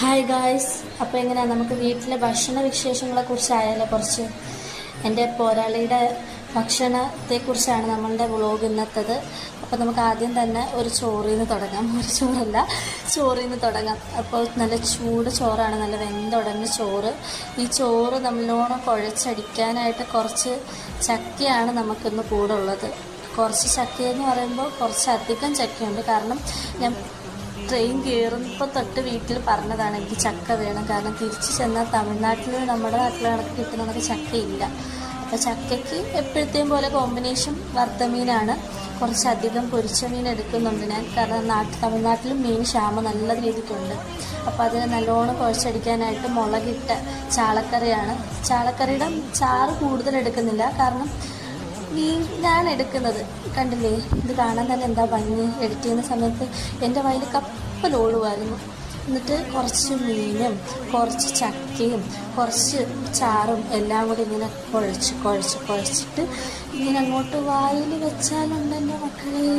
Hi guys, അപ്പോൾ എങ്ങനെയാണ് നമുക്ക് വീട്ടിലെ ഭക്ഷണ വിശേഷങ്ങളെക്കുറിച്ചായാലോ കുറച്ച്. എൻ്റെ പോരാളിയുടെ ഭക്ഷണത്തെക്കുറിച്ചാണ് നമ്മളുടെ വ്ളോഗ് ഇന്നത്തത്. അപ്പോൾ നമുക്ക് ആദ്യം തന്നെ ഒരു ചോറിൽ നിന്ന് തുടങ്ങാം. ചോറിൽ നിന്ന് തുടങ്ങാം. അപ്പോൾ നല്ല ചൂട് ചോറാണ്, നല്ല വെന്തുടഞ്ഞ ചോറ്. ഈ ചോറ് നല്ലോണം കുഴച്ചടിക്കാനായിട്ട് കുറച്ച് ചക്കയാണ് നമുക്കിന്ന് കൂടെ ഉള്ളത്. കുറച്ച് ചക്കയെന്ന് പറയുമ്പോൾ കുറച്ചധികം ചക്കയുണ്ട്. കാരണം ഞാൻ ട്രെയിൻ കയറുമ്പോൾ തൊട്ട് വീട്ടിൽ പറഞ്ഞതാണ് എനിക്ക് ചക്ക വേണം. കാരണം തിരിച്ച് ചെന്നാൽ തമിഴ്നാട്ടിൽ നമ്മുടെ നാട്ടിൽ കണക്ക് കിട്ടുന്നതൊക്കെ ചക്കയില്ല. അപ്പോൾ ചക്കയ്ക്ക് എപ്പോഴത്തെയും പോലെ കോമ്പിനേഷൻ വറുത്തമീനാണ്. കുറച്ചധികം പൊരിച്ച മീൻ എടുക്കുന്നുണ്ട് ഞാൻ. കാരണം തമിഴ്നാട്ടിലും മീൻ ക്ഷാമം നല്ല രീതിക്കുണ്ട്. അപ്പോൾ അതിനെ നല്ലോണം കുഴച്ചടിക്കാനായിട്ട് മുളകിട്ട ചാളക്കറിയാണ്. ചാളക്കറിയുടെ ചാറ് കൂടുതൽ എടുക്കുന്നില്ല. കാരണം ഞാൻ എടുക്കുന്നത് കണ്ടില്ലേ, ഇത് കാണാൻ തന്നെ എന്താ ഭംഗി. എഡിറ്റ് ചെയ്യുന്ന സമയത്ത് എൻ്റെ വയലിൽ കപ്പലോടുമായിരുന്നു. എന്നിട്ട് കുറച്ച് മീനും കുറച്ച് ചക്കയും കുറച്ച് ചാറും എല്ലാം കൂടി ഇങ്ങനെ കുഴച്ചിട്ട് ഇങ്ങനെ അങ്ങോട്ട് വായിൽ വെച്ചാലുണ്ട് എൻ്റെ മക്കളെ.